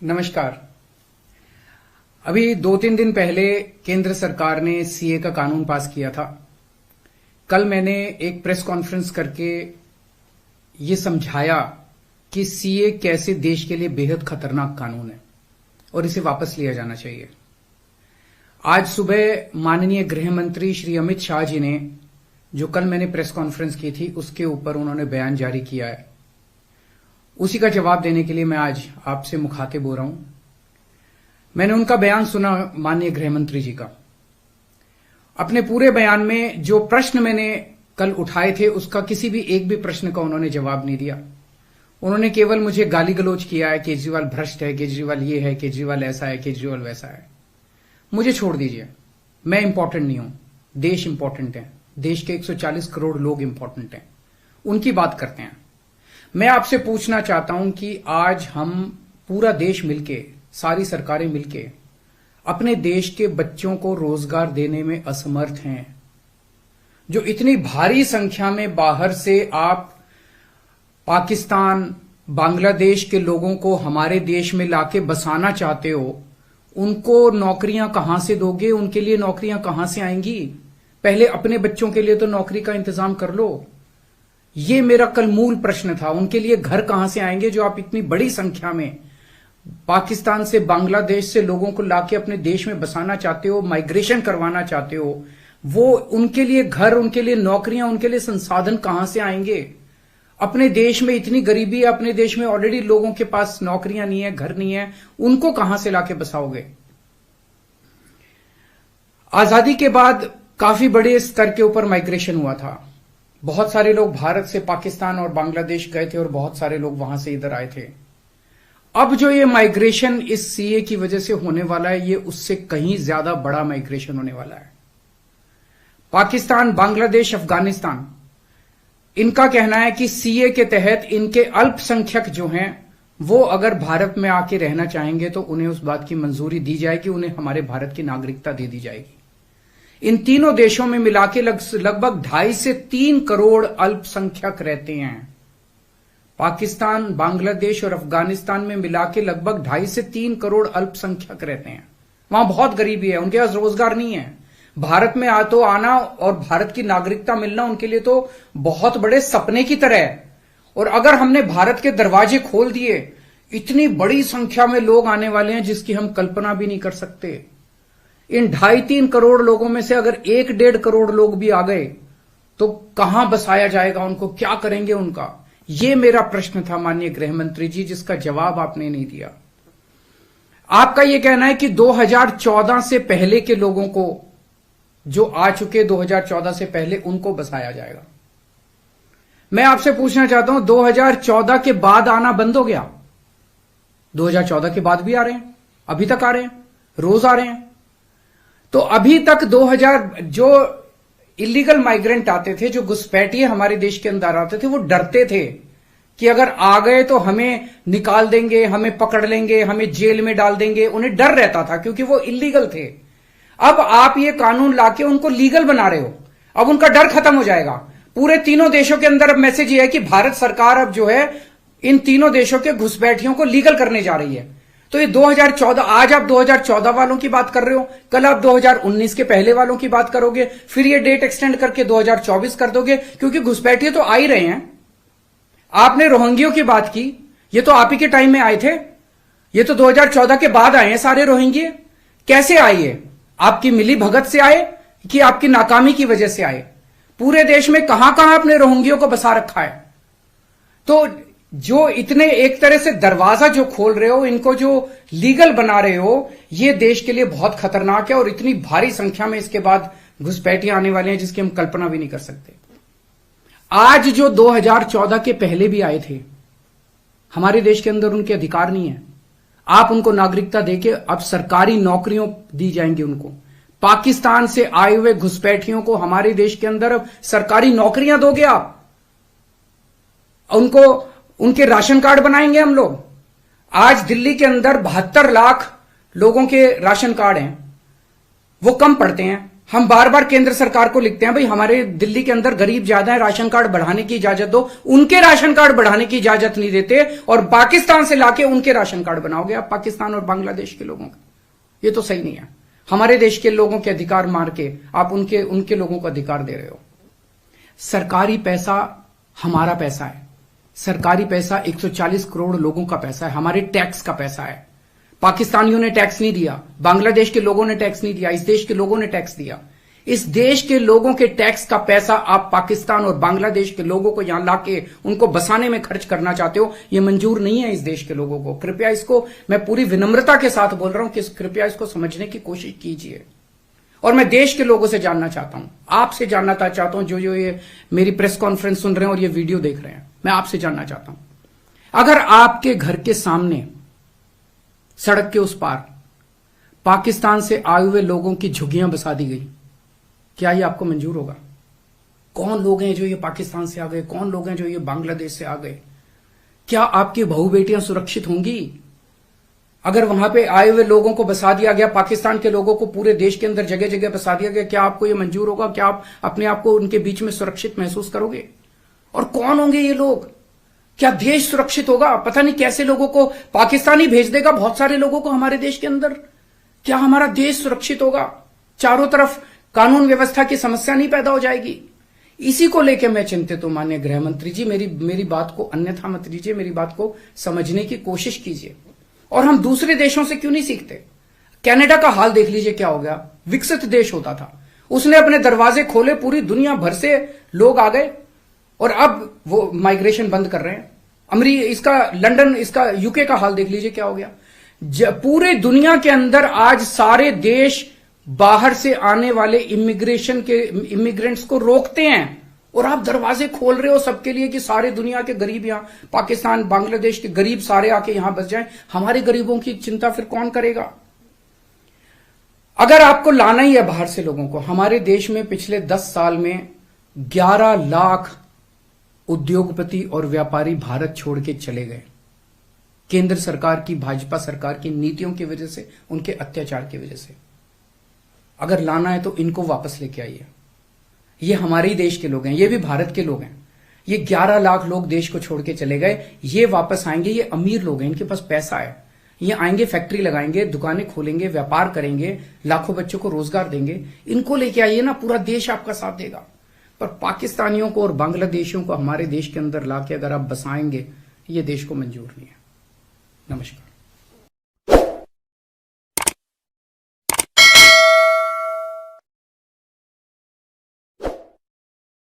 नमस्कार। अभी 2-3 दिन पहले केंद्र सरकार ने सीए का कानून पास किया था। कल मैंने एक प्रेस कॉन्फ्रेंस करके ये समझाया कि सीए कैसे देश के लिए बेहद खतरनाक कानून है और इसे वापस लिया जाना चाहिए। आज सुबह माननीय गृह मंत्री श्री अमित शाह जी ने, जो कल मैंने प्रेस कॉन्फ्रेंस की थी, उसके ऊपर उन्होंने बयान जारी किया है। उसी का जवाब देने के लिए मैं आज आपसे मुखातिब हो रहा हूं। मैंने उनका बयान सुना, माननीय गृह मंत्री जी का। अपने पूरे बयान में जो प्रश्न मैंने कल उठाए थे, उसका किसी भी एक भी प्रश्न का उन्होंने जवाब नहीं दिया। उन्होंने केवल मुझे गाली गलौज किया है, केजरीवाल भ्रष्ट है, केजरीवाल ये है, केजरीवाल ऐसा है, केजरीवाल वैसा है। मुझे छोड़ दीजिए, मैं इंपॉर्टेंट नहीं हूं, देश इंपॉर्टेंट है। देश के 140 करोड़ लोग इंपॉर्टेंट हैं, उनकी बात करते हैं। मैं आपसे पूछना चाहता हूं कि आज हम पूरा देश मिलके, सारी सरकारें मिलके अपने देश के बच्चों को रोजगार देने में असमर्थ हैं। जो इतनी भारी संख्या में बाहर से आप पाकिस्तान, बांग्लादेश के लोगों को हमारे देश में लाके बसाना चाहते हो, उनको नौकरियां कहां से दोगे? उनके लिए नौकरियां कहां से आएंगी? पहले अपने बच्चों के लिए तो नौकरी का इंतजाम कर लो। ये मेरा कल मूल प्रश्न था। उनके लिए घर कहां से आएंगे जो आप इतनी बड़ी संख्या में पाकिस्तान से, बांग्लादेश से लोगों को लाके अपने देश में बसाना चाहते हो, माइग्रेशन करवाना चाहते हो? वो उनके लिए घर, उनके लिए नौकरियां, उनके लिए संसाधन कहां से आएंगे? अपने देश में इतनी गरीबी है, अपने देश में ऑलरेडी लोगों के पास नौकरियां नहीं है, घर नहीं है, उनको कहां से लाके बसाओगे? आजादी के बाद काफी बड़े स्तर के ऊपर माइग्रेशन हुआ था। बहुत सारे लोग भारत से पाकिस्तान और बांग्लादेश गए थे और बहुत सारे लोग वहां से इधर आए थे। अब जो ये माइग्रेशन इस सीए की वजह से होने वाला है, ये उससे कहीं ज्यादा बड़ा माइग्रेशन होने वाला है। पाकिस्तान, बांग्लादेश, अफगानिस्तान, इनका कहना है कि सीए के तहत इनके अल्पसंख्यक जो हैं, वो अगर भारत में आके रहना चाहेंगे तो उन्हें उस बात की मंजूरी दी जाएगी, उन्हें हमारे भारत की नागरिकता दे दी जाएगी। इन तीनों देशों में मिलाके लगभग 2.5 से 3 करोड़ अल्पसंख्यक रहते हैं। पाकिस्तान, बांग्लादेश और अफगानिस्तान में मिलाके लगभग 2.5 से 3 करोड़ अल्पसंख्यक रहते हैं। वहां बहुत गरीबी है, उनके पास रोजगार नहीं है। भारत में आना और भारत की नागरिकता मिलना उनके लिए तो बहुत बड़े सपने की तरह है। और अगर हमने भारत के दरवाजे खोल दिए, इतनी बड़ी संख्या में लोग आने वाले हैं जिसकी हम कल्पना भी नहीं कर सकते। इन 2.5-3 करोड़ लोगों में से अगर 1-1.5 करोड़ लोग भी आ गए तो कहां बसाया जाएगा उनको? क्या करेंगे उनका? ये मेरा प्रश्न था माननीय गृह मंत्री जी, जिसका जवाब आपने नहीं दिया। आपका यह कहना है कि 2014 से पहले के लोगों को, जो आ चुके 2014 से पहले, उनको बसाया जाएगा। मैं आपसे पूछना चाहता हूं, 2014 के बाद आना बंद हो गया? 2014 के बाद भी आ रहे हैं, अभी तक आ रहे हैं, रोज आ रहे हैं। तो अभी तक 2000 जो इलीगल माइग्रेंट आते थे, जो घुसपैठिए हमारे देश के अंदर आते थे, वो डरते थे कि अगर आ गए तो हमें निकाल देंगे, हमें पकड़ लेंगे, हमें जेल में डाल देंगे। उन्हें डर रहता था क्योंकि वो इलीगल थे। अब आप ये कानून लाके उनको लीगल बना रहे हो, अब उनका डर खत्म हो जाएगा। पूरे तीनों देशों के अंदर अब मैसेज ये है कि भारत सरकार अब जो है इन तीनों देशों के घुसपैठियों को लीगल करने जा रही है। तो ये 2014, आज आप 2014 वालों की बात कर रहे हो, कल आप 2019 के पहले वालों की बात करोगे, फिर ये डेट एक्सटेंड करके 2024 कर दोगे, क्योंकि घुसपैठिए तो आ ही रहे हैं। आपने रोहिंग्यों की बात की, ये तो आप ही के टाइम में आए थे, ये तो 2014 के बाद आए हैं सारे रोहिंग्ये। कैसे आए? ये आपकी मिली भगत से आए कि आपकी नाकामी की वजह से आए? पूरे देश में कहां कहां आपने रोहिंग्यों को बसा रखा है? तो जो इतने एक तरह से दरवाजा जो खोल रहे हो, इनको जो लीगल बना रहे हो, ये देश के लिए बहुत खतरनाक है। और इतनी भारी संख्या में इसके बाद घुसपैठिए आने वाले हैं जिसकी हम कल्पना भी नहीं कर सकते। आज जो 2014 के पहले भी आए थे, हमारे देश के अंदर उनके अधिकार नहीं है। आप उनको नागरिकता देके अब सरकारी नौकरियों दी जाएंगी उनको। पाकिस्तान से आए हुए घुसपैठियों को हमारे देश के अंदर अब सरकारी नौकरियां दोगे आप, उनको उनके राशन कार्ड बनाएंगे हम लोग। आज दिल्ली के अंदर 72 लाख लोगों के राशन कार्ड हैं, वो कम पड़ते हैं। हम बार बार केंद्र सरकार को लिखते हैं, भाई हमारे दिल्ली के अंदर गरीब ज्यादा है, राशन कार्ड बढ़ाने की इजाजत दो। उनके राशन कार्ड बढ़ाने की इजाजत नहीं देते और पाकिस्तान से लाके उनके राशन कार्ड बनाओगे आप, पाकिस्तान और बांग्लादेश के लोगों का। ये तो सही नहीं है। हमारे देश के लोगों के अधिकार मार के आप उनके लोगों को अधिकार दे रहे हो। सरकारी पैसा हमारा पैसा है। सरकारी पैसा 140 करोड़ लोगों का पैसा है, हमारे टैक्स का पैसा है। पाकिस्तानियों ने टैक्स नहीं दिया, बांग्लादेश के लोगों ने टैक्स नहीं दिया, इस देश के लोगों ने टैक्स दिया। इस देश के लोगों के टैक्स का पैसा आप पाकिस्तान और बांग्लादेश के लोगों को यहां लाके उनको बसाने में खर्च करना चाहते हो। यह मंजूर नहीं है इस देश के लोगों को। कृपया इसको, मैं पूरी विनम्रता के साथ बोल रहा हूं कि कृपया इसको समझने की कोशिश कीजिए। और मैं देश के लोगों से जानना चाहता हूं, आपसे जानना चाहता हूं, जो ये मेरी प्रेस कॉन्फ्रेंस सुन रहे हैं और ये वीडियो देख रहे हैं, मैं आपसे जानना चाहता हूं, अगर आपके घर के सामने सड़क के उस पार पाकिस्तान से आए हुए लोगों की झुग्गियां बसा दी गई, क्या ये आपको मंजूर होगा? कौन लोग हैं जो ये पाकिस्तान से आ गए, कौन लोग हैं जो ये बांग्लादेश से आ गए? क्या आपकी बहू बेटियां सुरक्षित होंगी? अगर वहां पे आए हुए लोगों को बसा दिया गया, पाकिस्तान के लोगों को पूरे देश के अंदर जगह जगह बसा दिया गया, क्या आपको ये मंजूर होगा? क्या आप अपने आप को उनके बीच में सुरक्षित महसूस करोगे? और कौन होंगे ये लोग? क्या देश सुरक्षित होगा? पता नहीं कैसे लोगों को पाकिस्तान ही भेज देगा, बहुत सारे लोगों को हमारे देश के अंदर। क्या हमारा देश सुरक्षित होगा? चारों तरफ कानून व्यवस्था की समस्या नहीं पैदा हो जाएगी? इसी को लेकर मैं चिंतित हूं माननीय गृह मंत्री जी। मेरी बात को अन्यथा मत लीजिए, मेरी बात को समझने की कोशिश कीजिए। और हम दूसरे देशों से क्यों नहीं सीखते? कनाडा का हाल देख लीजिए, क्या हो गया। विकसित देश होता था, उसने अपने दरवाजे खोले, पूरी दुनिया भर से लोग आ गए और अब वो माइग्रेशन बंद कर रहे हैं। इसका लंदन, इसका यूके का हाल देख लीजिए, क्या हो गया। पूरे दुनिया के अंदर आज सारे देश बाहर से आने वाले इमिग्रेंट्स को रोकते हैं और आप दरवाजे खोल रहे हो सबके लिए कि सारे दुनिया के गरीब यहां, पाकिस्तान बांग्लादेश के गरीब सारे आके यहां बस जाएं। हमारे गरीबों की चिंता फिर कौन करेगा? अगर आपको लाना ही है बाहर से लोगों को, हमारे देश में पिछले 10 साल में 11 लाख उद्योगपति और व्यापारी भारत छोड़ के चले गए। केंद्र सरकार की, भाजपा सरकार की नीतियों की वजह से, उनके अत्याचार की वजह से। अगर लाना है तो इनको वापस लेके आइए। ये हमारे ही देश के लोग हैं, ये भी भारत के लोग हैं। ये 11 लाख लोग देश को छोड़ के चले गए, ये वापस आएंगे। ये अमीर लोग हैं, इनके पास पैसा है। ये आएंगे, फैक्ट्री लगाएंगे, दुकानें खोलेंगे, व्यापार करेंगे, लाखों बच्चों को रोजगार देंगे। इनको लेके आइए ना, पूरा देश आपका साथ देगा। पर पाकिस्तानियों को और बांग्लादेशियों को हमारे देश के अंदर लाके अगर आप बसाएंगे, ये देश को मंजूर नहीं है। नमस्कार।